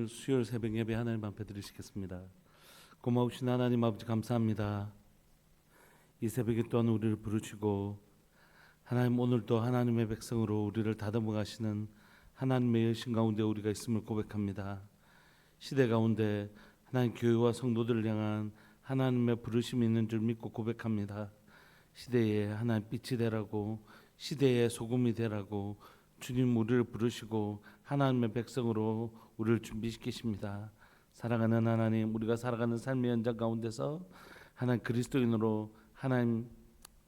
수요일 새벽 예배 하나님 앞에 드리시겠습니다. 고마우신 하나님 아버지 감사합니다. 이 새벽에 또한 우리를 부르시고 하나님 오늘도 하나님의 백성으로 우리를 다듬어 가시는 하나님의 여신 가운데 우리가 있음을 고백합니다. 시대 가운데 하나님 교회와 성도들을 향한 하나님의 부르심이 있는 줄 믿고 고백합니다. 시대에 하나님 빛이 되라고, 시대의 소금이 되라고 주님 우리를 부르시고 하나님의 백성으로 우리를 준비시키십니다. 사랑하는 하나님, 우리가 살아가는 삶의 현장 가운데서 하나님 그리스도인으로 하나님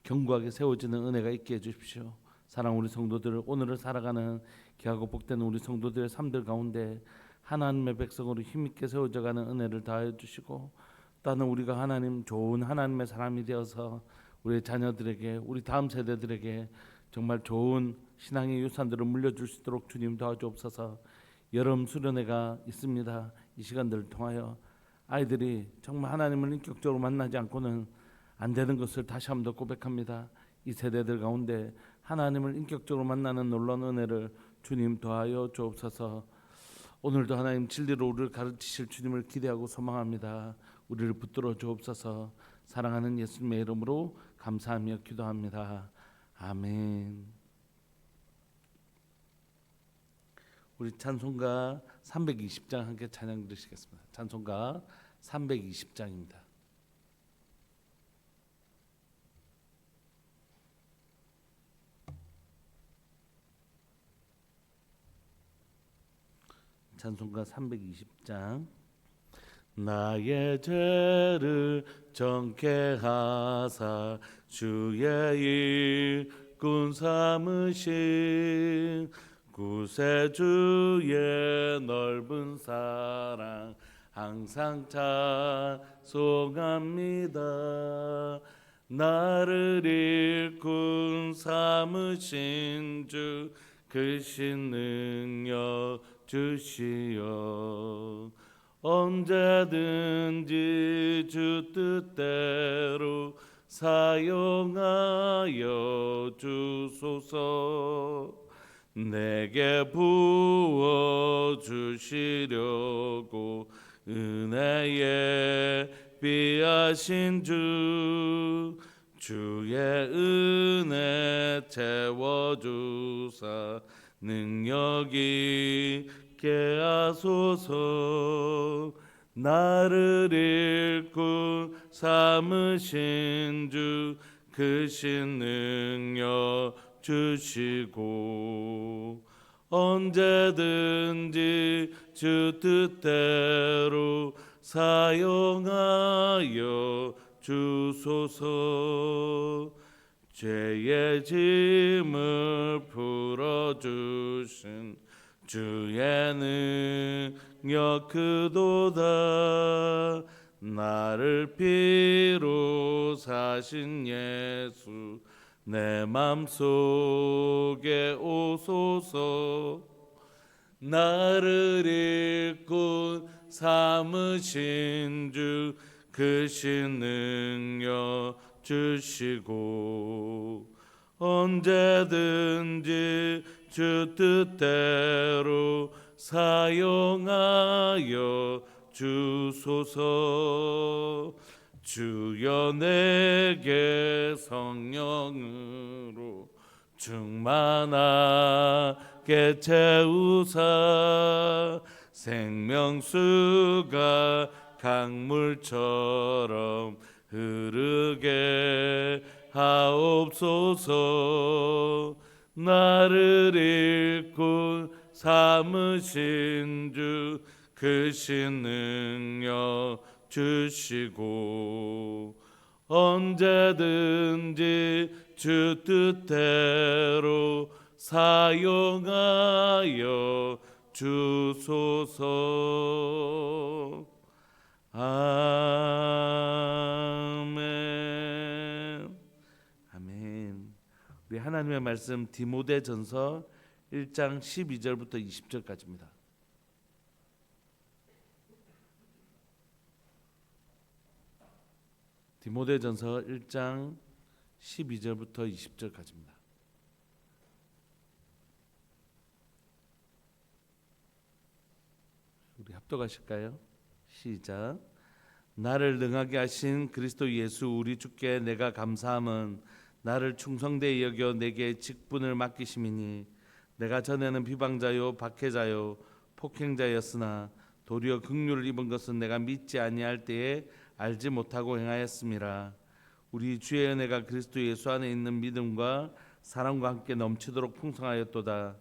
견고하게 세워지는 은혜가 있게 해주십시오. 사랑 우리 성도들, 오늘을 살아가는 귀하고 복된 우리 성도들의 삶들 가운데 하나님의 백성으로 힘있게 세워져가는 은혜를 다해 주시고, 또한 우리가 하나님 좋은 하나님의 사람이 되어서 우리 자녀들에게, 우리 다음 세대들에게 정말 좋은 신앙의 유산들을 물려줄 수 있도록 주님 도와주옵소서. 여름 수련회가 있습니다. 이 시간들을 통하여 아이들이 정말 하나님을 인격적으로 만나지 않고는 안 되는 것을 다시 한번 더 고백합니다. 이 세대들 가운데 하나님을 인격적으로 만나는 놀라운 은혜를 주님 도하여 주옵소서. 오늘도 하나님 진리로 우리를 가르치실 주님을 기대하고 소망합니다. 우리를 붙들어 주옵소서. 사랑하는 예수님의 이름으로 감사하며 기도합니다. 아멘. 우리 찬송가 320장 함께 찬양 드리시겠습니다. 찬송가 320장입니다. 찬송가 320장. 나의 죄를 정케 하사 주의 일꾼 삼으신 구세주의 넓은 사랑 항상 찬송합니다. 나를 일꾼 삼으신 주 크신 능력 주시어 언제든지 주 뜻대로 사용하여 주소서. 내게 부어 주시려고 은혜에 비하신 주 주의 은혜 채워주사 능력이 있게 하소서. 나를 일꾼 삼으신 주 크신 능력 주시고 언제든지 주 뜻대로 사용하여 주소서. 죄의 짐을 풀어주신 주의 능력 크도다. 나를 피로 사신 예수 내 맘속에 오소서. 나를 일꾼 삼으신 주 크신 능력 주시고 언제든지 주 뜻대로 사용하여 주소서. 주여 내게 성령으로 충만하게 채우사 생명수가 강물처럼 흐르게 하옵소서. 나를 일꾼 삼으신 주 크신 능력 주시고 언제든지 주 뜻대로 사용하여 주소서. 아멘. 아멘. 우리 하나님의 말씀 디모데전서 1장 12절부터 20절까지입니다. 디모데전서 1장 12절부터 20절까지입니다. 우리 합독하실까요? 시작. 나를 능하게 하신 그리스도 예수 우리 주께 내가 감사함은 나를 충성되이 여겨 내게 직분을 맡기심이니 내가 전에는 비방자요 박해자요 폭행자였으나 도리어 긍휼을 입은 것은 내가 믿지 아니할 때에 알지 못하고 행하였음이라. 우리 주의 은혜가 그리스도 예수 안에 있는 믿음과 사랑과 함께 넘치도록 풍성하였도다.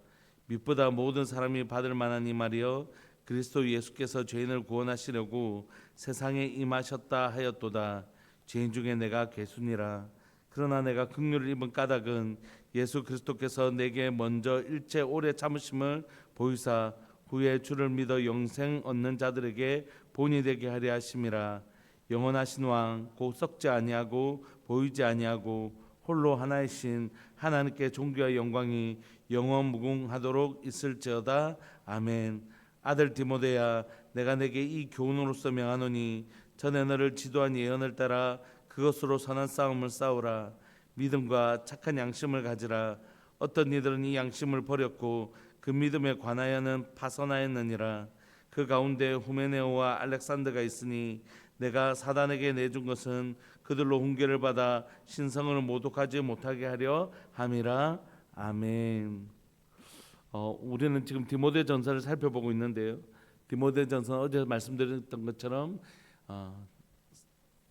믿보다 모든 사람이 받을 만한 이 말이여 그리스도 예수께서 죄인을 구원하시려고 세상에 임하셨다 하였도다. 죄인 중에 내가 괴순이라. 그러나 내가 긍휼을 입은 까닭은 예수 그리스도께서 내게 먼저 일체 오래 참으심을 보이사 후에 주를 믿어 영생 얻는 자들에게 본이 되게 하려 하심이라. 영원하신 왕 곧 썩지 아니하고 보이지 아니하고 홀로 하나이신 하나님께 존귀와 영광이 영원 무궁하도록 있을지어다. 아멘. 아들 디모데야, 내가 내게 이 교훈으로서 명하노니 전에 너를 지도한 예언을 따라 그것으로 선한 싸움을 싸우라. 믿음과 착한 양심을 가지라. 어떤 이들은 이 양심을 버렸고 그 믿음에 관하여는 파선하였느니라. 그 가운데 후메네오와 알렉산더가 있으니 내가 사단에게 내준 것은 그들로 훈계를 받아 신성을 모독하지 못하게 하려 함이라. 아멘. 우리는 지금 디모데전서를 살펴보고 있는데요. 디모데전서 어제 말씀드렸던 것처럼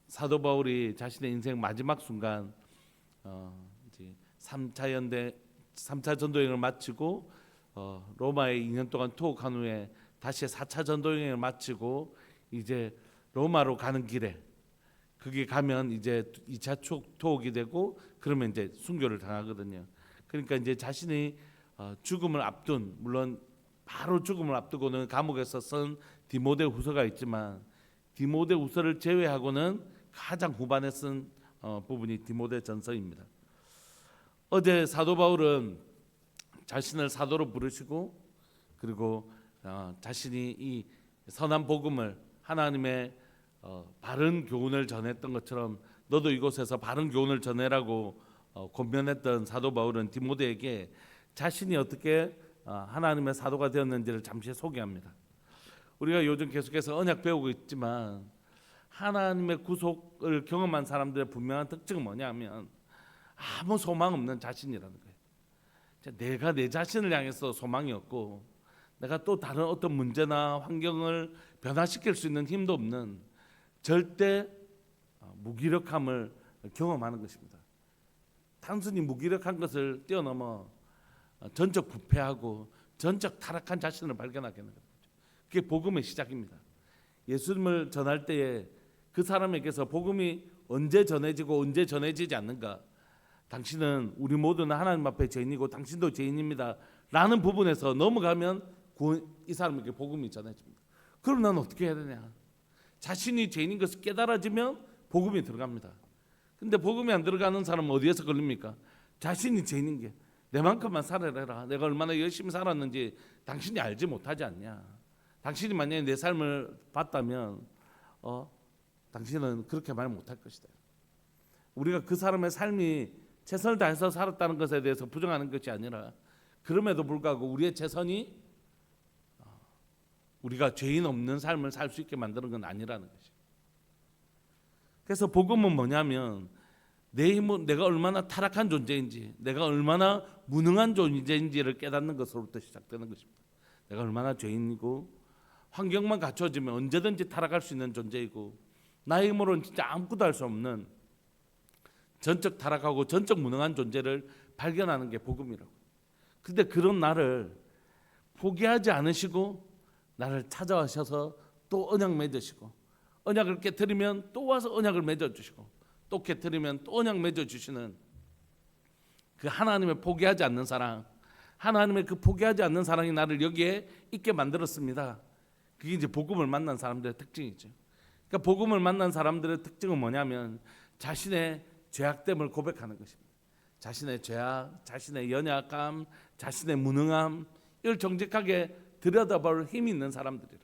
사도 바울이 자신의 인생 마지막 순간 이제 3차 전도여행을 마치고 로마에 2년 동안 투옥한 후에 다시 4차 전도여행을 마치고 이제 로마로 가는 길에 거기 가면 이제 2차 투옥이 되고 그러면 이제 순교를 당하거든요. 그러니까 이제 자신이 죽음을 앞둔, 물론 바로 죽음을 앞두고는 감옥에서 쓴 디모데 후서가 있지만 디모데 후서를 제외하고는 가장 후반에 쓴 부분이 디모데 전서입니다. 어제 사도 바울은 자신을 사도로 부르시고 그리고 자신이 이 선한 복음을 하나님의 바른 교훈을 전했던 것처럼 너도 이곳에서 바른 교훈을 전해라고 권면했던 사도 바울은 디모데에게 자신이 어떻게 하나님의 사도가 되었는지를 잠시 소개합니다. 우리가 요즘 계속해서 언약 배우고 있지만 하나님의 구속을 경험한 사람들의 분명한 특징은 뭐냐면 아무 소망 없는 자신이라는 거예요. 내가 내 자신을 향해서 소망이 없고 내가 또 다른 어떤 문제나 환경을 변화시킬 수 있는 힘도 없는 절대 무기력함을 경험하는 것입니다. 단순히 무기력한 것을 뛰어넘어 전적 부패하고 전적 타락한 자신을 발견하게 되는 거죠. 그게 복음의 시작입니다. 예수님을 전할 때에 그 사람에게서 복음이 언제 전해지고 언제 전해지지 않는가? 당신은 우리 모두는 하나님 앞에 죄인이고 당신도 죄인입니다 라는 부분에서 넘어가면 이 사람에게 복음이 전해집니다. 그럼 난 어떻게 해야 되냐? 자신이 죄인인 것을 깨달아지면 복음이 들어갑니다. 근데 복음이 안 들어가는 사람은 어디에서 걸립니까? 자신이 죄인인 게 내만큼만 살아라. 내가 얼마나 열심히 살았는지 당신이 알지 못하지 않냐? 당신이 만약에 내 삶을 봤다면 당신은 그렇게 말 못할 것이다. 우리가 그 사람의 삶이 최선을 다해서 살았다는 것에 대해서 부정하는 것이 아니라 그럼에도 불구하고 우리의 최선이 우리가 죄인 없는 삶을 살 수 있게 만드는 건 아니라는 것이죠. 그래서 복음은 뭐냐면 내 힘은 내가 얼마나 타락한 존재인지 내가 얼마나 무능한 존재인지를 깨닫는 것으로부터 시작되는 것입니다. 내가 얼마나 죄인이고 환경만 갖춰지면 언제든지 타락할 수 있는 존재이고 나의 힘으로는 진짜 아무것도 할 수 없는 전적 타락하고 전적 무능한 존재를 발견하는 게 복음이라고. 근데 그런 나를 포기하지 않으시고 나를 찾아와셔서 또 언약 맺으시고 언약을 깨뜨리면 또 와서 언약을 맺어주시고 또 깨뜨리면 또 언약 맺어주시는 그 하나님의 포기하지 않는 사랑, 하나님의 그 포기하지 않는 사랑이 나를 여기에 있게 만들었습니다. 그게 이제 복음을 만난 사람들의 특징이죠. 그러니까 복음을 만난 사람들의 특징은 뭐냐면 자신의 죄악됨을 고백하는 것입니다. 자신의 죄악, 자신의 연약함, 자신의 무능함 이걸 정직하게 들여다볼 힘이 있는 사람들이라.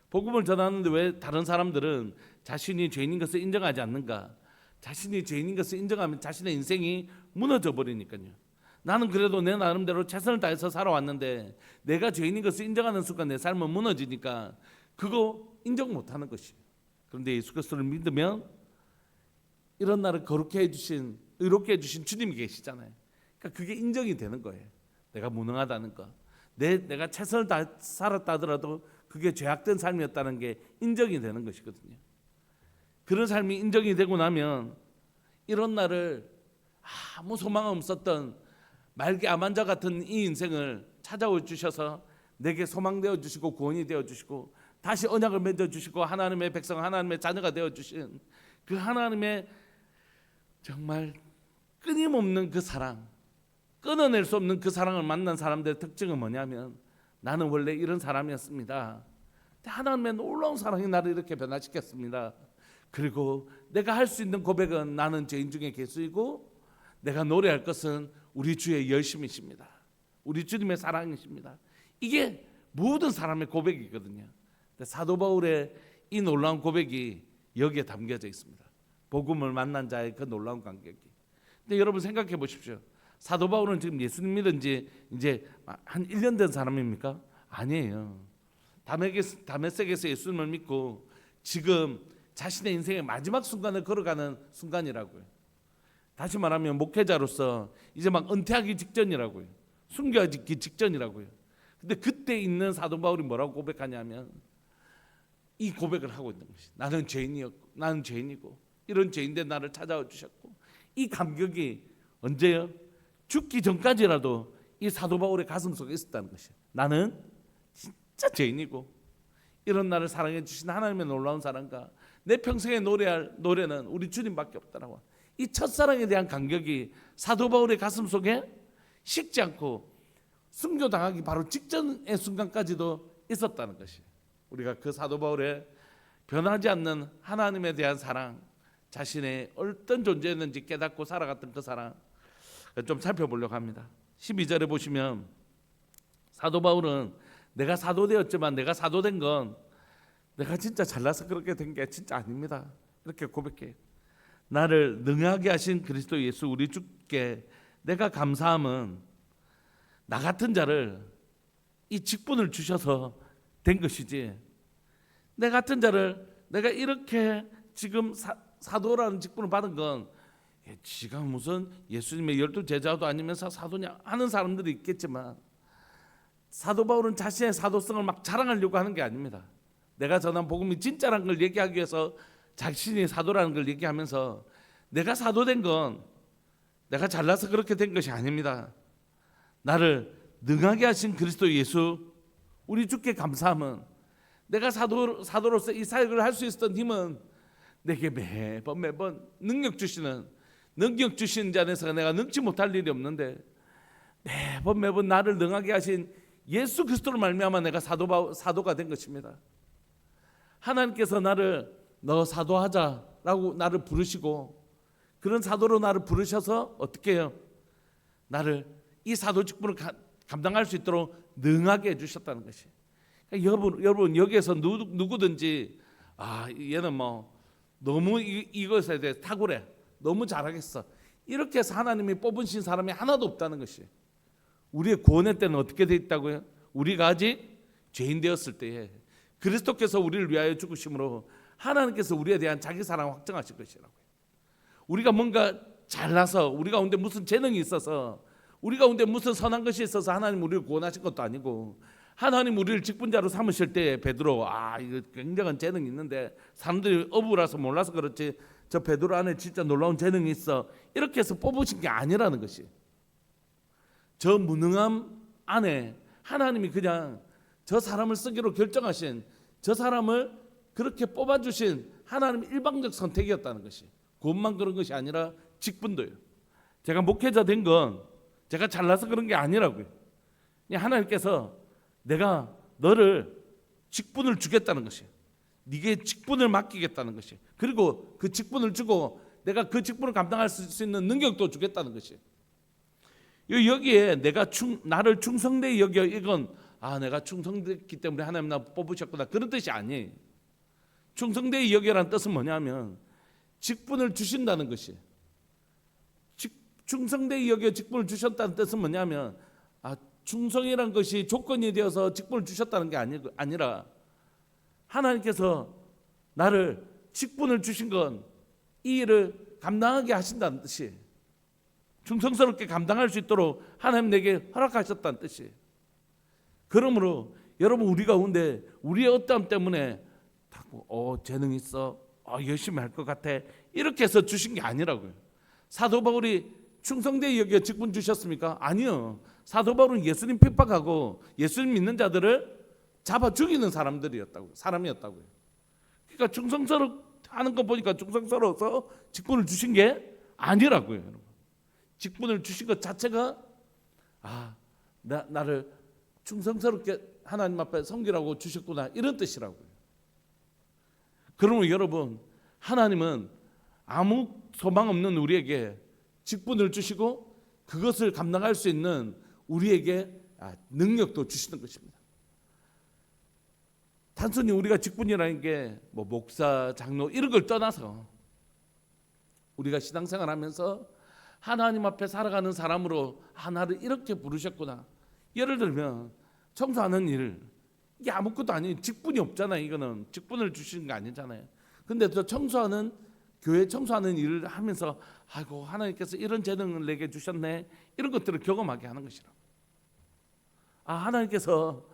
복음을 전하는데 왜 다른 사람들은 자신이 죄인인 것을 인정하지 않는가? 자신이 죄인인 것을 인정하면 자신의 인생이 무너져 버리니까요. 나는 그래도 내 나름대로 최선을 다해서 살아왔는데 내가 죄인인 것을 인정하는 순간 내 삶은 무너지니까 그거 인정 못하는 것이. 그런데 예수 그리스도를 믿으면 이런 나를 거룩게 해주신, 의롭게 해주신 주님이 계시잖아요. 그러니까 그게 인정이 되는 거예요. 내가 무능하다는 거, 내가 최선을 다 살았다 하더라도 그게 죄악된 삶이었다는 게 인정이 되는 것이거든요. 그런 삶이 인정이 되고 나면 이런 나를 아무 소망 없었던 말기 암환자 같은 이 인생을 찾아와 주셔서 내게 소망되어 주시고 구원이 되어 주시고 다시 언약을 맺어 주시고 하나님의 백성, 하나님의 자녀가 되어 주신 그 하나님의 정말 끊임없는 그 사랑, 끊어낼 수 없는 그 사랑을 만난 사람들의 특징은 뭐냐면 나는 원래 이런 사람이었습니다. 하나님의 놀라운 사랑이 나를 이렇게 변화시켰습니다. 그리고 내가 할 수 있는 고백은 나는 죄인 중에 괴수이고 내가 노래할 것은 우리 주의 열심이십니다. 우리 주님의 사랑이십니다. 이게 모든 사람의 고백이거든요. 사도 바울의 이 놀라운 고백이 여기에 담겨져 있습니다. 복음을 만난 자의 그 놀라운 감격이. 근데 여러분 생각해 보십시오. 사도 바울은 지금 예수님 믿은 지 이제 한 1년 된 사람입니까? 아니에요. 다메섹에서 예수님을 믿고 지금 자신의 인생의 마지막 순간을 걸어가는 순간이라고요. 다시 말하면 목회자로서 이제 막 은퇴하기 직전이라고요. 순교하기 직전이라고요. 근데 그때 있는 사도 바울이 뭐라고 고백하냐면 이 고백을 하고 있는 것이 나는 죄인이었고 나는 죄인이고 이런 죄인된 나를 찾아와 주셨고 이 감격이 언제요? 죽기 전까지라도 이 사도 바울의 가슴 속에 있었다는 것이에요. 나는 진짜 죄인이고 이런 나를 사랑해 주신 하나님의 놀라운 사랑과 내 평생에 노래할 노래는 우리 주님밖에 없다라고. 이 첫사랑에 대한 감격이 사도 바울의 가슴 속에 식지 않고 순교당하기 바로 직전의 순간까지도 있었다는 것이. 우리가 그 사도 바울의 변하지 않는 하나님에 대한 사랑, 자신의 어떤 존재였는지 깨닫고 살아갔던 그 사랑 좀 살펴보려고 합니다. 12절에 보시면 사도 바울은 내가 사도 되었지만 내가 사도 된 건 내가 진짜 잘나서 그렇게 된 게 진짜 아닙니다. 이렇게 고백해요. 나를 능하게 하신 그리스도 예수 우리 주께 내가 감사함은 나 같은 자를 이 직분을 주셔서 된 것이지 내 같은 자를 내가 이렇게 지금 사도라는 직분을 받은 건 지가 무슨 예수님의 12 제자도 아니면서 사도냐 하는 사람들이 있겠지만 사도 바울은 자신의 사도성을 막 자랑하려고 하는 게 아닙니다. 내가 전한 복음이 진짜라는 걸 얘기하기 위해서 자신이 사도라는 걸 얘기하면서 내가 사도된 건 내가 잘나서 그렇게 된 것이 아닙니다. 나를 능하게 하신 그리스도 예수 우리 주께 감사함은 내가 사도로서 이 사역을 할 수 있었던 힘은 내게 매번 능력 주시는 자 안에서 내가 능치 못할 일이 없는데 매번 나를 능하게 하신 예수 그리스도로 말미암아 내가 사도가 된 것입니다. 하나님께서 나를 너 사도하자라고 나를 부르시고 그런 사도로 나를 부르셔서 어떻게 해요? 나를 이 사도 직분을 감당할 수 있도록 능하게 해주셨다는 것이. 그러니까 여러분 여기에서 누구든지 얘는 뭐 너무 이것에 대해 탁월해, 너무 잘하겠어 이렇게 해서 하나님이 뽑으신 사람이 하나도 없다는 것이. 우리의 구원의 때는 어떻게 돼 있다고요? 우리가 아직 죄인 되었을 때에 그리스도께서 우리를 위하여 죽으심으로 하나님께서 우리에 대한 자기 사랑을 확정하실 것이라고요. 우리가 뭔가 잘나서 우리 가운데 무슨 재능이 있어서 우리 가운데 무슨 선한 것이 있어서 하나님 우리를 구원하신 것도 아니고 하나님 우리를 직분자로 삼으실 때 베드로 이거 굉장한 재능이 있는데 사람들이 어부라서 몰라서 그렇지 저 베드로 안에 진짜 놀라운 재능이 있어 이렇게 해서 뽑으신 게 아니라는 것이. 저 무능함 안에 하나님이 그냥 저 사람을 쓰기로 결정하신 저 사람을 그렇게 뽑아주신 하나님의 일방적 선택이었다는 것이. 구원만 그런 것이 아니라 직분도요. 제가 목회자 된 건 제가 잘나서 그런 게 아니라고요. 하나님께서 내가 너를 직분을 주겠다는 것이에요. 네게 직분을 맡기겠다는 것이에요. 그리고 그 직분을 주고 내가 그 직분을 감당할 수 있는 능력도 주겠다는 것이에요. 여기에 나를 충성되이 여겨 이건 내가 충성됐기 때문에 하나님 나 뽑으셨구나 그런 뜻이 아니에요. 충성되이 여겨라는 뜻은 뭐냐면 직분을 주신다는 것이에요. 충성되이 여겨 직분을 주셨다는 뜻은 뭐냐면 충성이란 것이 조건이 되어서 직분을 주셨다는 게 아니라 하나님께서 나를 직분을 주신 건 이 일을 감당하게 하신다는 뜻이, 충성스럽게 감당할 수 있도록 하나님 내게 허락하셨다는 뜻이. 그러므로 여러분 우리 가운데 우리의 어떠함 때문에 재능 있어, 열심히 할 것 같아, 이렇게 해서 주신 게 아니라고요. 사도 바울이 충성되이 여겨 직분 주셨습니까? 아니요. 사도 바울은 예수님 핍박하고 예수님 믿는 자들을 잡아 죽이는 사람이었다고요. 그러니까 충성스럽게 하는 거 보니까 충성스러워서 직분을 주신 게 아니라고요. 여러분. 직분을 주신 것 자체가 나를 충성스럽게 하나님 앞에 섬기라고 주셨구나, 이런 뜻이라고요. 그러면 여러분, 하나님은 아무 소망 없는 우리에게 직분을 주시고 그것을 감당할 수 있는 우리에게 능력도 주시는 것입니다. 단순히 우리가 직분이라는 게 목사, 장로 이런 걸 떠나서 우리가 신앙생활하면서 하나님 앞에 살아가는 사람으로 나를 이렇게 부르셨구나. 예를 들면 청소하는 일, 이게 아무것도 아니에요. 직분이 없잖아요. 이거는 직분을 주시는 게 아니잖아요. 근데 또 교회 청소하는 일을 하면서 하나님께서 이런 재능을 내게 주셨네, 이런 것들을 경험하게 하는 것이라고. 하나님께서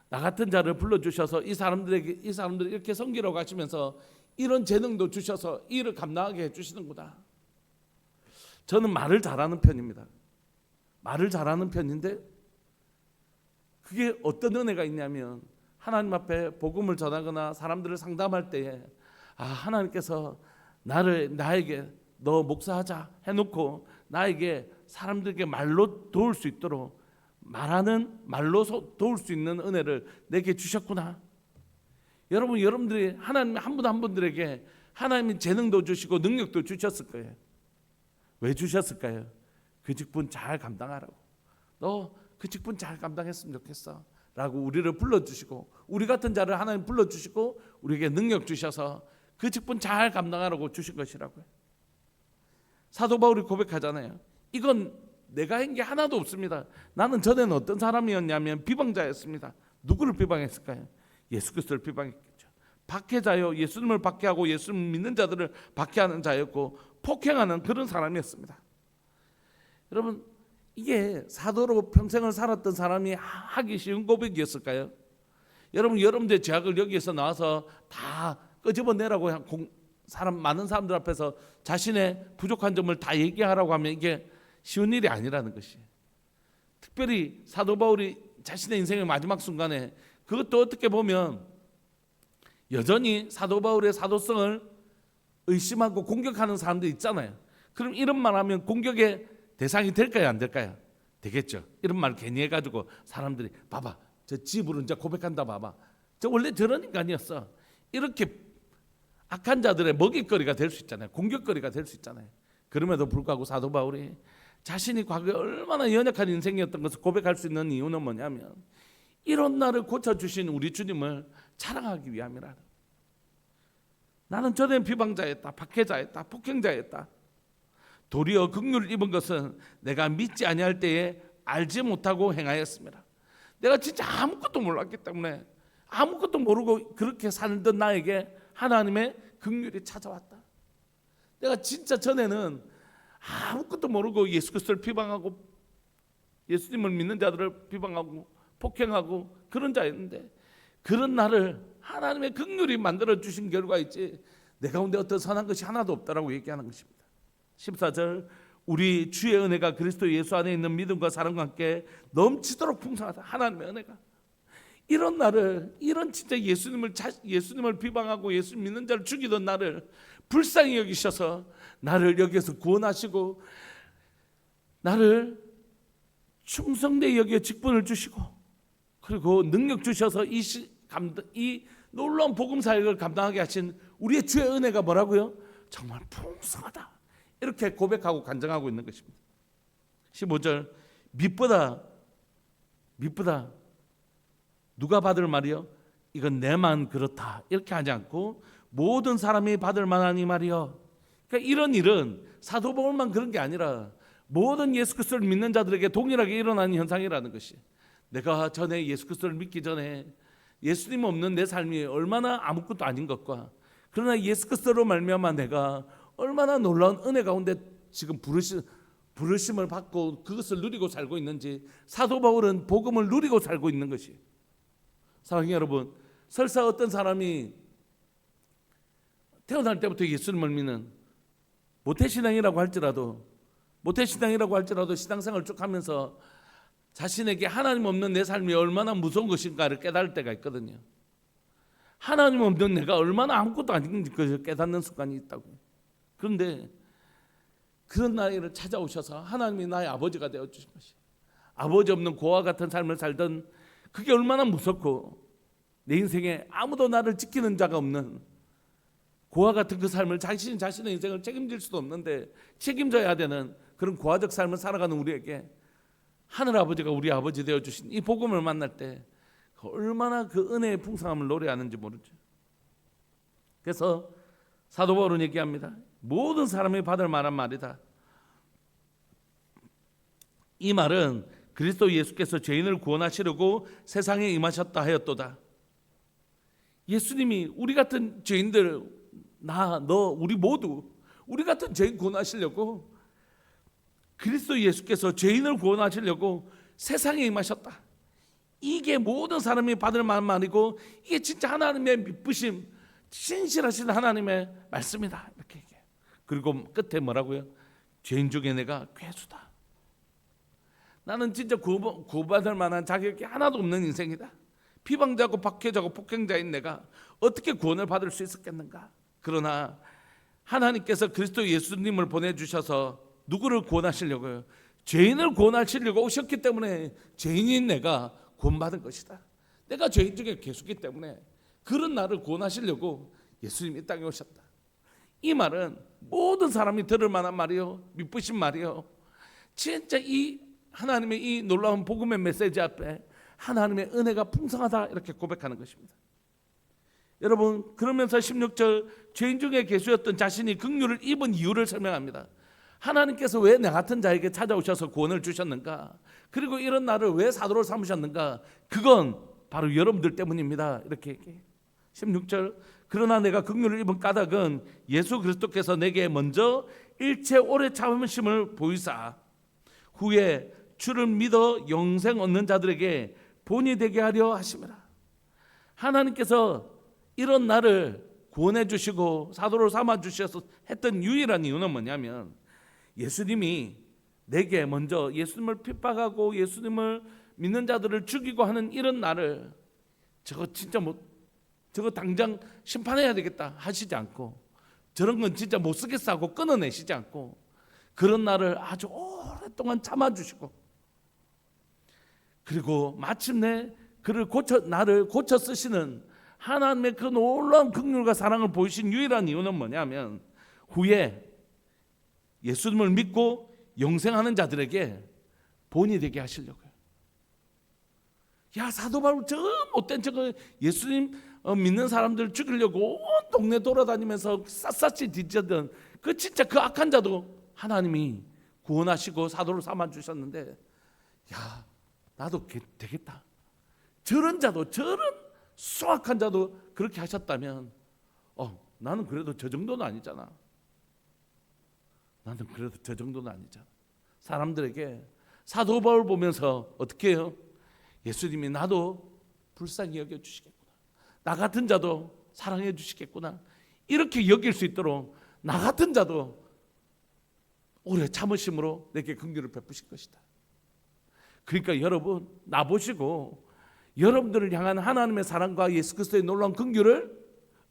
나 같은 자를 불러주셔서 이 사람들이 이렇게 섬기라고 하시면서 이런 재능도 주셔서 이 일을 감당하게 해주시는구나. 저는 말을 잘하는 편입니다. 말을 잘하는 편인데 그게 어떤 은혜가 있냐면, 하나님 앞에 복음을 전하거나 사람들을 상담할 때에 하나님께서 나에게 너 목사하자 해놓고 나에게 사람들에게 말로 도울 수 있도록 말로 도울 수 있는 은혜를 내게 주셨구나. 여러분들이 하나님 한 분 한 분들에게 하나님이 재능도 주시고 능력도 주셨을 거예요. 왜 주셨을까요? 그 직분 잘 감당하라고. 너 그 직분 잘 감당했으면 좋겠어 라고 우리를 불러주시고, 우리 같은 자를 하나님 불러주시고 우리에게 능력 주셔서 그 직분 잘 감당하라고 주신 것이라고요. 사도 바울이 고백하잖아요. 이건 내가 한 게 하나도 없습니다. 나는 전에는 어떤 사람이었냐면 비방자였습니다. 누구를 비방했을까요? 예수 그리스도를 비방했겠죠. 박해자요, 예수님을 박해하고 예수님 믿는 자들을 박해하는 자였고 폭행하는 그런 사람이었습니다. 여러분, 이게 사도로 평생을 살았던 사람이 하기 쉬운 고백이었을까요? 여러분들의 죄악을 여기에서 나와서 다 끄집어내라고 많은 사람들 앞에서 자신의 부족한 점을 다 얘기하라고 하면 이게 쉬운 일이 아니라는 것이. 특별히 사도 바울이 자신의 인생의 마지막 순간에 그것도 어떻게 보면 여전히 사도 바울의 사도성을 의심하고 공격하는 사람들 있잖아요. 그럼 이런 말 하면 공격의 대상이 될까요, 안 될까요? 되겠죠. 이런 말 괜히 해가지고 사람들이 봐봐, 저 집으로 이제 고백한다, 봐봐, 저 원래 저런 인간이었어, 이렇게 악한 자들의 먹잇거리가 될 수 있잖아요. 공격거리가 될 수 있잖아요. 그럼에도 불구하고 사도 바울이 자신이 과거에 얼마나 연약한 인생이었던 것을 고백할 수 있는 이유는 뭐냐면, 이런 나를 고쳐주신 우리 주님을 자랑하기 위함이라. 나는 전에 비방자였다, 박해자였다, 폭행자였다. 도리어 긍휼을 입은 것은 내가 믿지 아니할 때에 알지 못하고 행하였습니다. 내가 진짜 아무것도 몰랐기 때문에, 아무것도 모르고 그렇게 살던 나에게 하나님의 긍휼이 찾아왔다. 내가 진짜 전에는 아무것도 모르고 예수 그리스도를 비방하고 예수님을 믿는 자들을 비방하고 폭행하고 그런 자였는데, 그런 나를 하나님의 긍휼이 만들어 주신 결과이지 내 가운데 어떤 선한 것이 하나도 없다라고 얘기하는 것입니다. 14절, 우리 주의 은혜가 그리스도 예수 안에 있는 믿음과 사랑과 함께 넘치도록 풍성하다. 하나님의 은혜가 이런 나를, 이런 진짜 예수님을 비방하고 예수 믿는 자를 죽이던 나를 불쌍히 여기셔서 나를 여기서 구원하시고 나를 충성되이 여기에 직분을 주시고 그리고 능력 주셔서 이 놀라운 복음 사역을 감당하게 하신 우리의 주의 은혜가 뭐라고요? 정말 풍성하다. 이렇게 고백하고 간증하고 있는 것입니다. 15절, 밑보다 누가 받을 말이요? 이건 내만 그렇다. 이렇게 하지 않고 모든 사람이 받을 만한 이 말이요. 그러니까 이런 일은 사도 바울만 그런 게 아니라 모든 예수 그리스도를 믿는 자들에게 동일하게 일어나는 현상이라는 것이, 내가 전에 예수 그리스도를 믿기 전에 예수님 없는 내 삶이 얼마나 아무것도 아닌 것과, 그러나 예수 그리스도로 말미암아 내가 얼마나 놀라운 은혜 가운데 지금 부르심을 받고 그것을 누리고 살고 있는지, 사도 바울은 복음을 누리고 살고 있는 것이. 사랑하는 여러분, 설사 어떤 사람이 태어날 때부터 예수님을 믿는 모태신앙이라고 할지라도 신앙생활을 쭉 하면서 자신에게 하나님 없는 내 삶이 얼마나 무서운 것인가를 깨달을 때가 있거든요. 하나님 없는 내가 얼마나 아무것도 아닌 것을 깨닫는 순간이 있다고. 그런데 그런 나이를 찾아오셔서 하나님이 나의 아버지가 되어주신 것이, 아버지 없는 고아 같은 삶을 살던 그게 얼마나 무섭고, 내 인생에 아무도 나를 지키는 자가 없는 고아 같은 그 삶을 자신의 인생을 책임질 수도 없는데 책임져야 되는 그런 고아적 삶을 살아가는 우리에게 하늘아버지가 우리 아버지 되어주신 이 복음을 만날 때 얼마나 그 은혜의 풍성함을 노래하는지 모르죠. 그래서 사도 바울은 얘기합니다. 모든 사람이 받을 만한 말이다. 이 말은 그리스도 예수께서 죄인을 구원하시려고 세상에 임하셨다 하였도다. 예수님이 우리 같은 죄인들, 나, 너, 우리 모두 우리 같은 죄인 구원하시려고, 그리스도 예수께서 죄인을 구원하시려고 세상에 임하셨다. 이게 모든 사람이 받을 만한 말이고, 이게 진짜 하나님의 미쁘심, 신실하신 하나님의 말씀이다, 이렇게 얘기해요. 그리고 끝에 뭐라고요? 죄인 중에 내가 괴수다. 나는 진짜 구원받을 만한 자격이 하나도 없는 인생이다. 비방자고 박해자고 폭행자인 내가 어떻게 구원을 받을 수 있었겠는가? 그러나 하나님께서 그리스도 예수님을 보내주셔서 누구를 구원하시려고요? 죄인을 구원하시려고 오셨기 때문에 죄인인 내가 구원받은 것이다. 내가 죄인 중에 괴수기 때문에 그런 나를 구원하시려고 예수님이 이 땅에 오셨다. 이 말은 모든 사람이 들을 만한 말이요, 미쁘신 말이요, 진짜 이 하나님의 이 놀라운 복음의 메시지 앞에 하나님의 은혜가 풍성하다, 이렇게 고백하는 것입니다. 여러분, 그러면서 16절, 죄인 중에 괴수였던 자신이 긍휼을 입은 이유를 설명합니다. 하나님께서 왜 나 같은 자에게 찾아오셔서 구원을 주셨는가, 그리고 이런 나를 왜 사도로 삼으셨는가, 그건 바로 여러분들 때문입니다, 이렇게 얘기해요. 16절, 그러나 내가 긍휼을 입은 까닭은 예수 그리스도께서 내게 먼저 일체 오래 참으심을 보이사 후에 주를 믿어 영생 얻는 자들에게 본이 되게 하려 하심이라. 하나님께서 이런 나를 구원해 주시고 사도로 삼아 주셔서 했던 유일한 이유는 뭐냐면, 예수님이 내게 먼저 예수님을 핍박하고 예수님을 믿는 자들을 죽이고 하는 이런 나를 저거 당장 심판해야 되겠다 하시지 않고, 저런 건 진짜 못 쓰겠어 하고 끊어내시지 않고, 그런 나를 아주 오랫동안 참아주시고, 그리고 마침내 나를 고쳐 쓰시는 하나님의 그 놀라운 긍휼과 사랑을 보이신 유일한 이유는 뭐냐면, 후에 예수님을 믿고 영생하는 자들에게 본이 되게 하시려고요. 야, 사도 바울 저 못된 저거 예수님 믿는 사람들 죽이려고 온 동네 돌아다니면서 샅샅이 뒤지던 그 진짜 그 악한 자도 하나님이 구원하시고 사도로 삼아 주셨는데, 야, 나도 되겠다. 저런 자도, 저런 수악한 자도 그렇게 하셨다면 나는 그래도 저 정도는 아니잖아. 나는 그래도 저 정도는 아니잖아. 사람들에게 사도 바울 보면서 어떻게 해요? 예수님이 나도 불쌍히 여겨주시겠구나, 나 같은 자도 사랑해 주시겠구나, 이렇게 여길 수 있도록 나 같은 자도 오래 참으심으로 내게 긍휼을 베푸실 것이다. 그러니까 여러분, 나 보시고 여러분들을 향한 하나님의 사랑과 예수 그리스도의 놀라운 긍휼을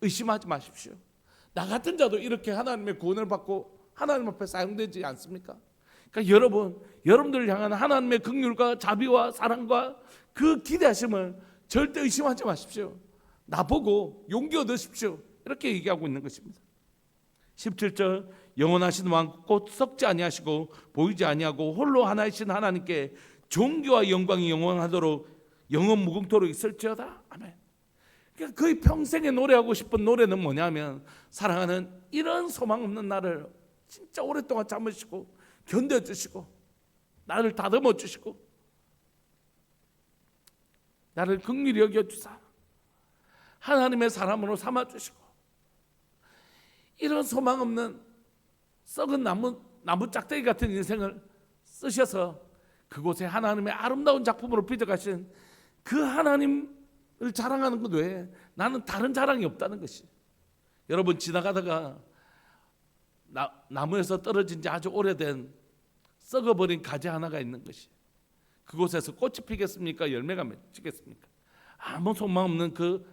의심하지 마십시오. 나 같은 자도 이렇게 하나님의 구원을 받고 하나님 앞에 사용되지 않습니까? 그러니까 여러분들을 향한 하나님의 긍휼과 자비와 사랑과 그 기대하심을 절대 의심하지 마십시오. 나보고 용기 얻으십시오, 이렇게 얘기하고 있는 것입니다. 17절, 영원하신 왕 곧 썩지 아니하시고 보이지 아니하고 홀로 하나이신 하나님께 존귀와 영광이 영원하도록 영원 무궁토록 있을지어다. 아멘. 그러니까 거의 평생에 노래하고 싶은 노래는 뭐냐면, 사랑하는 이런 소망 없는 나를 진짜 오랫동안 참으시고 견뎌주시고 나를 다듬어 주시고 나를 긍휼히 여겨주사 하나님의 사람으로 삼아주시고 이런 소망 없는 썩은 나무 짝대기 같은 인생을 쓰셔서 그곳에 하나님의 아름다운 작품으로 빚어가신 그 하나님을 자랑하는 것 외에 나는 다른 자랑이 없다는 것이. 여러분 지나가다가 나무에서 떨어진 지 아주 오래된 썩어버린 가지 하나가 있는 것이 그곳에서 꽃이 피겠습니까? 열매가 맺히겠습니까? 아무 소망 없는 그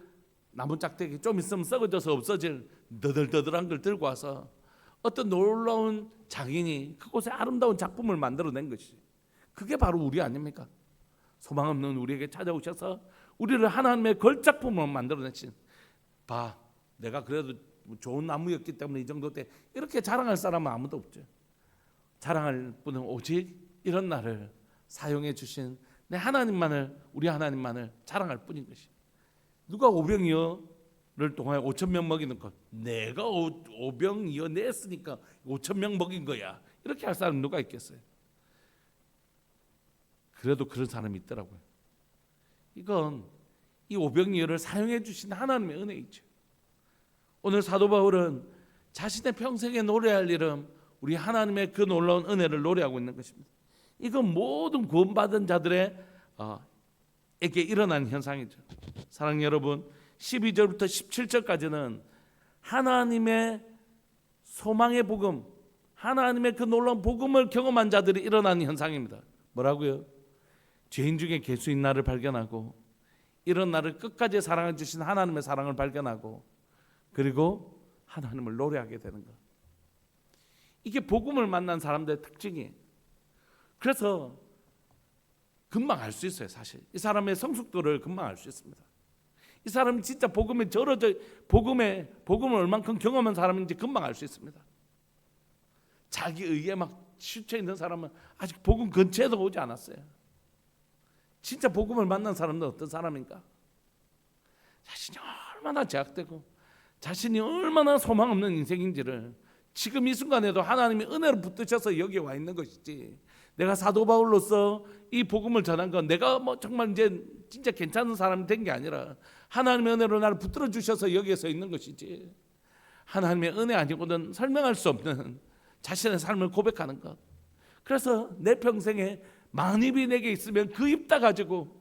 나무 짝대기 좀 있으면 썩어져서 없어질 너덜너덜한 걸 들고 와서 어떤 놀라운 장인이 그곳에 아름다운 작품을 만들어낸 것이 그게 바로 우리 아닙니까? 소망 없는 우리에게 찾아오셔서 우리를 하나님의 걸작품으로 만들어내신 봐 내가 그래도 좋은 나무였기 때문에 이 정도 때 이렇게 자랑할 사람은 아무도 없죠. 자랑할 분은 오직 이런 나를 사용해 주신 내 하나님만을 우리 하나님만을 자랑할 뿐인 것이. 누가 오병이어를 통하여 5,000명 먹이는 것 내가 오병이어 냈으니까 5,000명 먹인 거야 이렇게 할 사람 누가 있겠어요? 그래도 그런 사람이 있더라고요. 이건 이 오병이어를 사용해 주신 하나님의 은혜이죠. 오늘 사도 바울은 자신의 평생에 노래할 일은 우리 하나님의 그 놀라운 은혜를 노래하고 있는 것입니다. 이건 모든 구원받은 자들의 에게 일어나는 현상이죠. 사랑하는 여러분 12절부터 17절까지는 하나님의 소망의 복음 하나님의 그 놀라운 복음을 경험한 자들이 일어나는 현상입니다. 뭐라고요? 죄인 중에 괴수인 나를 발견하고 이런 나를 끝까지 사랑해 주신 하나님의 사랑을 발견하고 그리고 하나님을 노래하게 되는 것. 이게 복음을 만난 사람들의 특징이에요. 그래서 금방 알 수 있어요. 사실 이 사람의 성숙도를 금방 알 수 있습니다. 이 사람이 진짜 복음에 절어져 복음을 얼만큼 경험한 사람인지 금방 알 수 있습니다. 자기 의에 막 치우쳐 있는 사람은 아직 복음 근처에도 오지 않았어요. 진짜 복음을 만난 사람은 어떤 사람인가? 자신이 얼마나 제약되고 자신이 얼마나 소망 없는 인생인지를 지금 이 순간에도 하나님이 은혜로 붙드셔서 여기에 와 있는 것이지. 내가 사도 바울로서 이 복음을 전한 건 내가 뭐 정말 이제 진짜 괜찮은 사람이 된 게 아니라 하나님의 은혜로 나를 붙들어 주셔서 여기에 서 있는 것이지. 하나님의 은혜 아니고는 설명할 수 없는 자신의 삶을 고백하는 것. 그래서 내 평생에 만입이 내게 있으면 그 입 다 가지고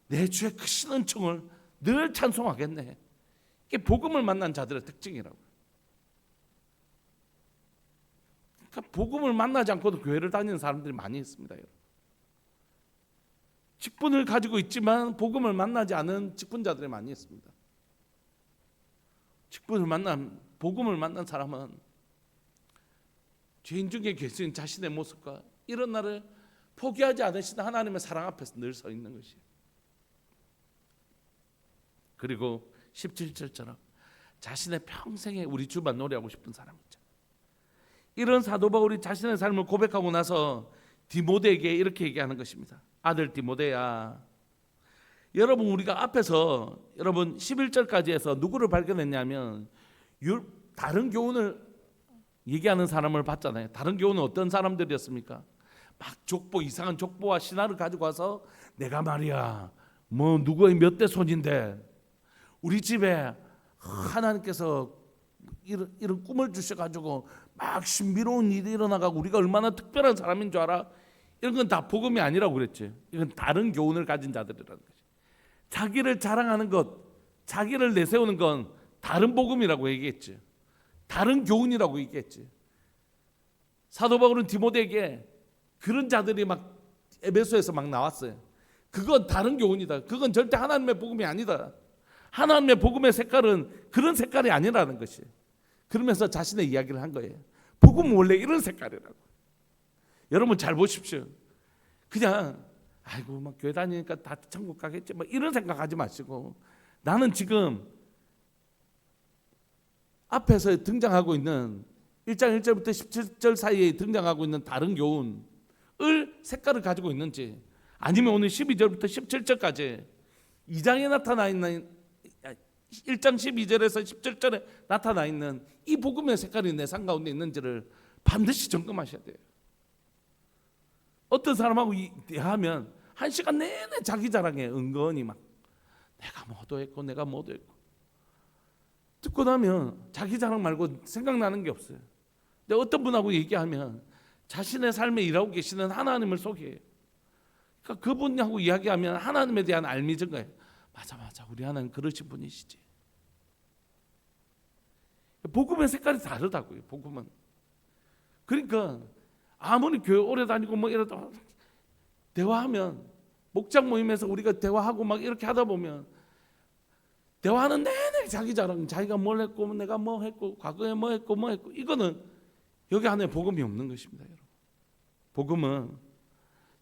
내 주의 크신 은총을 늘 찬송하겠네. 이게 복음을 만난 자들의 특징이라고. 그러니까 복음을 만나지 않고도 교회를 다니는 사람들이 많이 있습니다. 직분을 가지고 있지만 복음을 만나지 않은 직분자들이 많이 있습니다. 복음을 만난 사람은 죄인 중에 계신 자신의 모습과 이런 나를 포기하지 않으시는 하나님의 사랑 앞에서 늘 서 있는 것이에요. 그리고 17절처럼 자신의 평생에 우리 주만 노래하고 싶은 사람이죠. 이런 사도 바울이 자신의 삶을 고백하고 나서 디모데에게 이렇게 얘기하는 것입니다. 아들 디모데야, 여러분 우리가 앞에서 여러분 11절까지 해서 누구를 발견했냐면 다른 교훈을 얘기하는 사람을 봤잖아요. 다른 교훈은 어떤 사람들이었습니까? 막 족보, 이상한 족보와 신화를 가지고 와서 내가 말이야 뭐 누구의 몇 대 손인데 우리 집에 하나님께서 이런 꿈을 주셔가지고 막 신비로운 일이 일어나가고 우리가 얼마나 특별한 사람인 줄 알아? 이런 건 다 복음이 아니라고 그랬지. 이건 다른 교훈을 가진 자들이라는 거지. 자기를 자랑하는 것, 자기를 내세우는 건 다른 복음이라고 얘기했지. 다른 교훈이라고 얘기했지. 사도 바울은 디모데에게 그런 자들이 막 에베소에서 막 나왔어요. 그건 다른 교훈이다. 그건 절대 하나님의 복음이 아니다. 하나님의 복음의 색깔은 그런 색깔이 아니라는 것이. 그러면서 자신의 이야기를 한 거예요. 복음은 원래 이런 색깔이라고. 여러분 잘 보십시오. 그냥 아이고 막 교회 다니니까 다 천국 가겠지 뭐 이런 생각하지 마시고 나는 지금 앞에서 등장하고 있는 1장 1절부터 17절 사이에 등장하고 있는 다른 교훈을 색깔을 가지고 있는지 아니면 오늘 12절부터 17절까지 2장에 나타나 있는 1장 12절에서 17절에 나타나 있는 이 복음의 색깔이 내 삶 가운데 있는지를 반드시 점검하셔야 돼요. 어떤 사람하고 대화하면 1시간 내내 자기 자랑해. 은근히 막 내가 뭐도 했고 내가 뭐도 했고. 듣고 나면 자기 자랑 말고 생각나는 게 없어요. 근데 어떤 분하고 얘기하면 자신의 삶에 일하고 계시는 하나님을 소개해요. 그러니까 그분하고 이야기하면 하나님에 대한 알미 증거예요. 맞아 우리 하나님 그러신 분이시지. 복음의 색깔이 다르다고요. 복음은. 그러니까 아무리 교회 오래 다니고 뭐 이래도 대화하면 목장 모임에서 우리가 대화하고 막 이렇게 하다 보면 대화하는 내내 자기 자랑, 자기가 뭘 했고 내가 뭐 했고 과거에 뭐 했고 이거는 여기 안에 복음이 없는 것입니다. 여러분. 복음은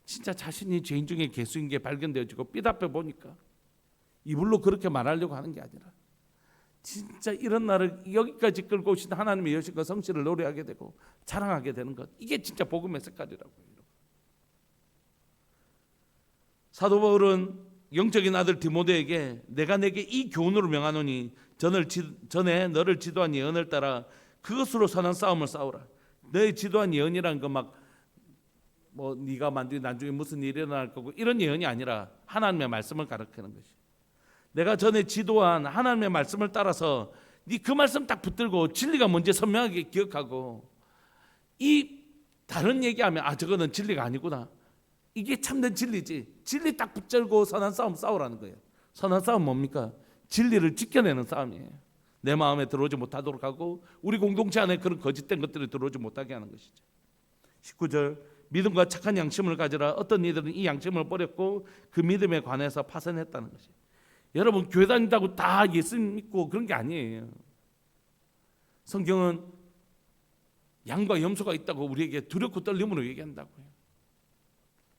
진짜 자신이 죄인 중에 개수인 게 발견되어지고 삐답해 보니까 이불로 그렇게 말하려고 하는 게 아니라 진짜 이런 나를 여기까지 끌고 오신 하나님의 여신과 성실을 노래하게 되고 자랑하게 되는 것, 이게 진짜 복음의 색깔이라고요. 사도 바울은 영적인 아들 디모데에게 내가 내게 이 교훈으로 명하노니 전에 너를 지도한 예언을 따라 그것으로 선한 싸움을 싸우라. 너의 지도한 예언이라는 거 막 뭐 네가 만든 나중에 무슨 일이 일어날 거고 이런 예언이 아니라 하나님의 말씀을 가르치는 것이. 내가 전에 지도한 하나님의 말씀을 따라서 네 그 말씀 딱 붙들고 진리가 뭔지 선명하게 기억하고, 이 다른 얘기하면 저거는 진리가 아니구나, 이게 참된 진리지, 진리 딱 붙들고 선한 싸움 싸우라는 거예요. 선한 싸움 뭡니까? 진리를 지켜내는 싸움이에요. 내 마음에 들어오지 못하도록 하고 우리 공동체 안에 그런 거짓된 것들이 들어오지 못하게 하는 것이죠. 19절 믿음과 착한 양심을 가지라. 어떤 이들은 이 양심을 버렸고 그 믿음에 관해서 파선했다는 것이. 여러분 교회 다닌다고 다 예수 믿고 그런 게 아니에요. 성경은 양과 염소가 있다고 우리에게 두렵고 떨림으로 얘기한다고요.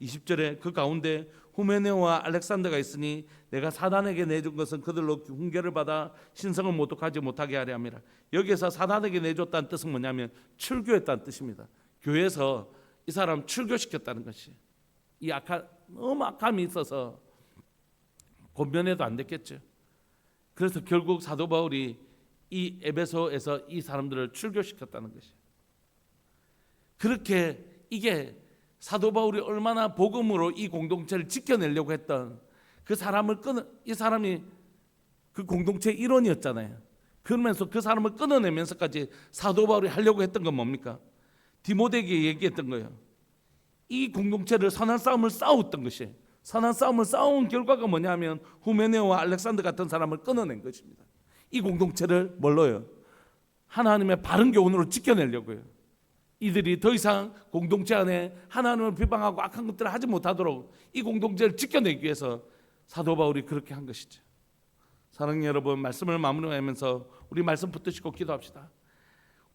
20절에 그 가운데 후메네오와 알렉산더가 있으니 내가 사단에게 내준 것은 그들로 훈계를 받아 신성을 모독하지 못하게 하려 함이라. 여기에서 사단에게 내줬다는 뜻은 뭐냐면 출교했다는 뜻입니다. 교회에서 이 사람 출교시켰다는 것이. 이 너무 악함이 있어서 권면해도 안 됐겠죠. 그래서 결국 사도 바울이 이 에베소에서 이 사람들을 출교시켰다는 것이. 그렇게 이게 사도 바울이 얼마나 복음으로 이 공동체를 지켜내려고 했던 그 사람을 이 사람이 그 공동체의 일원이었잖아요. 그러면서 그 사람을 끊어내면서까지 사도 바울이 하려고 했던 건 뭡니까? 디모데에게 얘기했던 거예요. 이 공동체를 선한 싸움을 싸웠던 것이. 선한 싸움을 싸운 결과가 뭐냐면 후메네오와 알렉산더 같은 사람을 끊어낸 것입니다. 이 공동체를 뭘로요? 하나님의 바른 교훈으로 지켜내려고요. 이들이 더 이상 공동체 안에 하나님을 비방하고 악한 것들을 하지 못하도록 이 공동체를 지켜내기 위해서 사도 바울이 그렇게 한 것이죠. 사랑하는 여러분, 말씀을 마무리하면서 우리 말씀 붙드시고 기도합시다.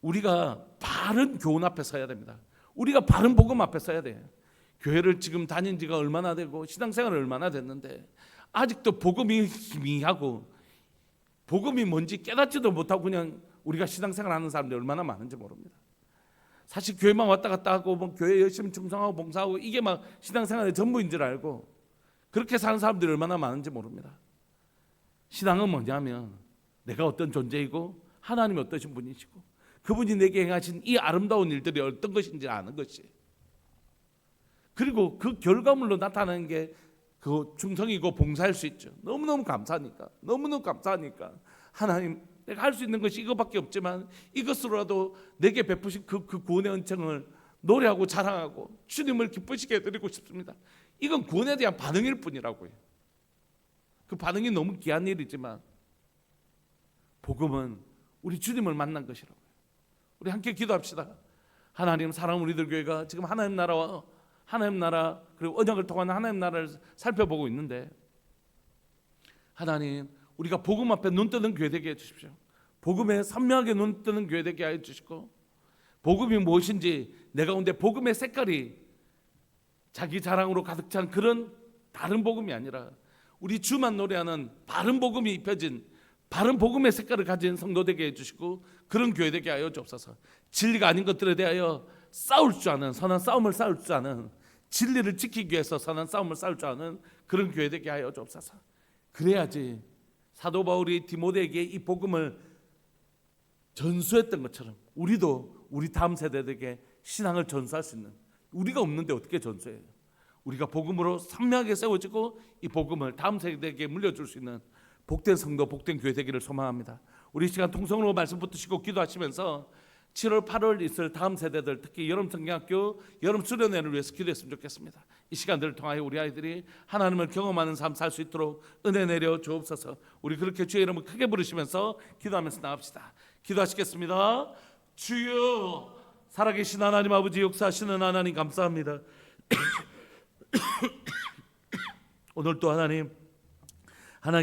우리가 바른 교훈 앞에 서야 됩니다. 우리가 바른 복음 앞에 서야 돼요. 교회를 지금 다닌 지가 얼마나 되고 신앙생활을 얼마나 됐는데 아직도 복음이 희미하고 복음이 뭔지 깨닫지도 못하고 그냥 우리가 신앙생활하는 사람들이 얼마나 많은지 모릅니다. 사실 교회만 왔다 갔다 하고 뭐 교회 열심히 충성하고 봉사하고 이게 막 신앙생활의 전부인 줄 알고 그렇게 사는 사람들이 얼마나 많은지 모릅니다. 신앙은 뭐냐면 내가 어떤 존재이고 하나님이 어떠신 분이시고 그분이 내게 행하신 이 아름다운 일들이 어떤 것인지 아는 것이, 그리고 그 결과물로 나타나는 게 그 충성이고 봉사할 수 있죠. 너무너무 감사하니까 하나님 내가 할 수 있는 것이 이것밖에 없지만 이것으로라도 내게 베푸신 그 구원의 은총을 노래하고 자랑하고 주님을 기쁘시게 해드리고 싶습니다. 이건 구원에 대한 반응일 뿐이라고요. 그 반응이 너무 귀한 일이지만 복음은 우리 주님을 만난 것이라고요. 우리 함께 기도합시다. 하나님, 사랑 우리들 교회가 지금 하나님 나라 그리고 언약을 통한 하나님 나라를 살펴보고 있는데, 하나님 우리가 복음 앞에 눈 뜨는 교회 되게 해주십시오. 복음에 선명하게 눈 뜨는 교회 되게 해주시고, 복음이 무엇인지 내 가운데 복음의 색깔이 자기 자랑으로 가득 찬 그런 다른 복음이 아니라 우리 주만 노래하는 바른 복음이 입혀진 바른 복음의 색깔을 가진 성도 되게 해주시고 그런 교회 되게 하여 주옵소서. 진리가 아닌 것들에 대하여 싸울 줄 아는, 선한 싸움을 싸울 줄 아는, 진리를 지키기 위해서 선한 싸움을 싸울 줄 아는 그런 교회 되게 하여 주옵소서. 그래야지 사도 바울이 디모데에게 이 복음을 전수했던 것처럼 우리도 우리 다음 세대들에게 신앙을 전수할 수 있는, 우리가 없는데 어떻게 전수해요? 우리가 복음으로 선명하게 세워지고 이 복음을 다음 세대에게 물려줄 수 있는 복된 성도, 복된 교회 되기를 소망합니다. 우리 시간 통성으로 말씀 붙드시고 기도하시면서 7월, 8월 있을 다음 세대들, 특히 여름 성경학교, 여름 수련회를 위해서 기도했으면 좋겠습니다. 이 시간들을 통하여 우리 아이들이 하나님을 경험하는 삶 살 수 있도록 은혜 내려 주옵소서. 우리 그렇게 주의 이름을 크게 부르시면서 기도하면서 나갑시다. 기도하시겠습니다. 주여, 살아계신 하나님 아버지, 역사하시는 하나님 감사합니다. 오늘 또 하나님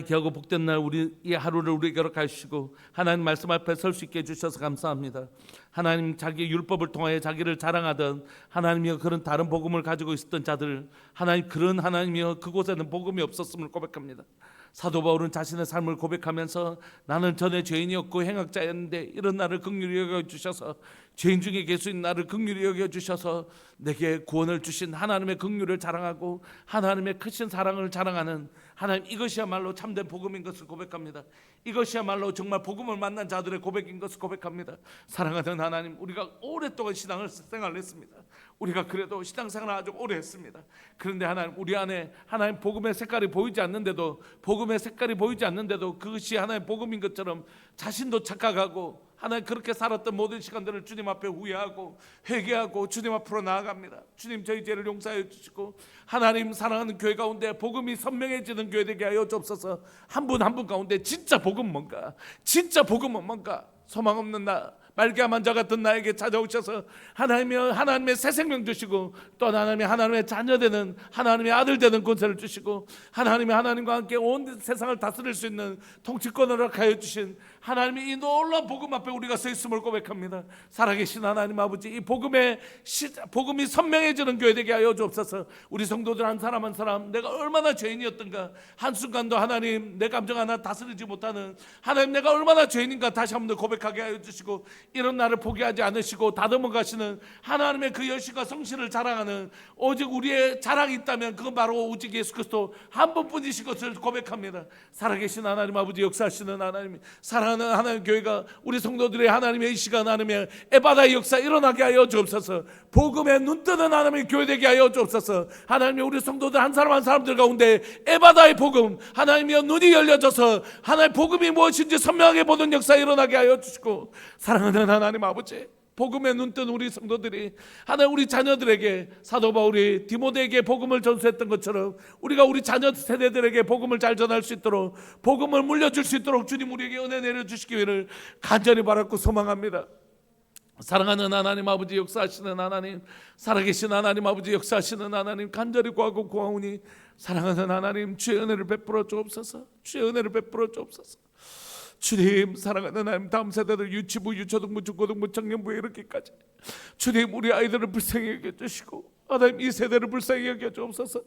귀하고 복된 날 우리 이 하루를 우리에게 허락해 주시고 하나님 말씀 앞에 설 수 있게 해주셔서 감사합니다. 하나님 자기 율법을 통하여 자기를 자랑하던 하나님이여 그런 다른 복음을 가지고 있었던 자들, 하나님 그런 하나님이여 그곳에는 복음이 없었음을 고백합니다. 사도 바울은 자신의 삶을 고백하면서 나는 전에 죄인이었고 행악자였는데 이런 나를 긍휼히 여겨주셔서 죄인 중에 계수인 나를 긍휼히 여겨주셔서 내게 구원을 주신 하나님의 긍휼을 자랑하고 하나님의 크신 사랑을 자랑하는 하나님, 이것이야말로 참된 복음인 것을 고백합니다. 이것이야말로 정말 복음을 만난 자들의 고백인 것을 고백합니다. 사랑하는 하나님, 우리가 오랫동안 신앙을 생활을 했습니다. 우리가 그래도 신앙생활을 아주 오래 했습니다. 그런데 하나님, 우리 안에 하나님 복음의 색깔이 보이지 않는데도 그것이 하나님 복음인 것처럼 자신도 착각하고 하나님 그렇게 살았던 모든 시간들을 주님 앞에 후회하고 회개하고 주님 앞으로 나아갑니다. 주님, 저희 죄를 용서하여 주시고 하나님 사랑하는 교회 가운데 복음이 선명해지는 교회 되게 하여 주옵소서. 한 분 한 분 가운데 진짜 복음은 뭔가 소망 없는 나 말기암한 자 같은 나에게 찾아오셔서 하나님의 새 생명 주시고 또 하나님의 자녀 되는 하나님의 아들 되는 권세를 주시고 하나님과 함께 온 세상을 다스릴 수 있는 통치권을 허락하여 주신 하나님의 이 놀라운 복음 앞에 우리가 서 있음을 고백합니다. 살아계신 하나님 아버지, 이 복음이 선명해지는 교회 되게 하여 주옵소서. 우리 성도들 한 사람 한 사람 내가 얼마나 죄인이었던가, 한순간도 하나님 내 감정 하나 다스리지 못하는 하나님, 내가 얼마나 죄인인가 다시 한번 더 고백하게 하여 주시고 이런 나를 포기하지 않으시고 다듬어 가시는 하나님의 그 여신과 성실을 자랑하는, 오직 우리의 자랑이 있다면 그건 바로 오직 예수 그리스도 한 분뿐이신 것을 고백합니다. 살아계신 하나님 아버지, 역사하시는 하나님, 사랑하는 하나님 교회가 우리 성도들의 하나님의 이 시간 하나님의 에바다의 역사 일어나게 하여 주옵소서. 복음에 눈뜨는 하나님의 교회 되게 하여 주옵소서. 하나님의 우리 성도들 한 사람 한 사람들 가운데 에바다의 복음, 하나님의 눈이 열려져서 하나님 복음이 무엇인지 선명하게 보는 역사 일어나게 하여 주시고, 사랑하는 하나님 아버지, 복음에 눈뜬 우리 성도들이 하나님 우리 자녀들에게 사도 바울이 디모데에게 복음을 전수했던 것처럼 우리가 우리 자녀 세대들에게 복음을 잘 전할 수 있도록, 복음을 물려줄 수 있도록 주님 우리에게 은혜 내려주시기를 간절히 바랐고 소망합니다. 사랑하는 하나님 아버지, 역사하시는 하나님, 살아계신 하나님 아버지, 역사하시는 하나님, 간절히 구하고 구하오니 사랑하는 하나님, 주의 은혜를 베풀어 주옵소서. 주의 은혜를 베풀어 주옵소서. 주님, 사랑하는 하나님, 다음 세대들 유치부, 유초등부, 중고등부, 청년부에 이렇게까지 주님 우리 아이들을 불쌍히 여겨주시고 하나님 이 세대를 불쌍히 여겨주옵소서.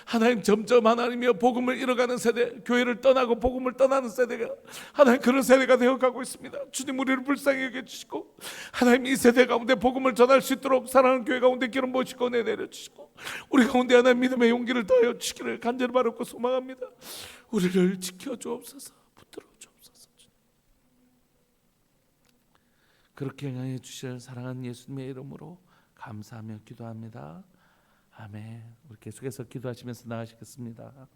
하나님 점점 하나님이여 복음을 잃어가는 세대, 교회를 떠나고 복음을 떠나는 세대가 하나님 그런 세대가 되어가고 있습니다. 주님 우리를 불쌍히 여겨주시고 하나님 이 세대 가운데 복음을 전할 수 있도록 사랑하는 교회 가운데 기름 부으시고 은혜 내려주시고 우리 가운데 하나님 믿음의 용기를 더하여 주시기를 간절히 바라고 소망합니다. 우리를 지켜주옵소서. 붙들어 주옵소서. 그렇게 행하여 주실 사랑하는 예수님의 이름으로 감사하며 기도합니다. 아멘. 우리 계속해서 기도하시면서 나가시겠습니다.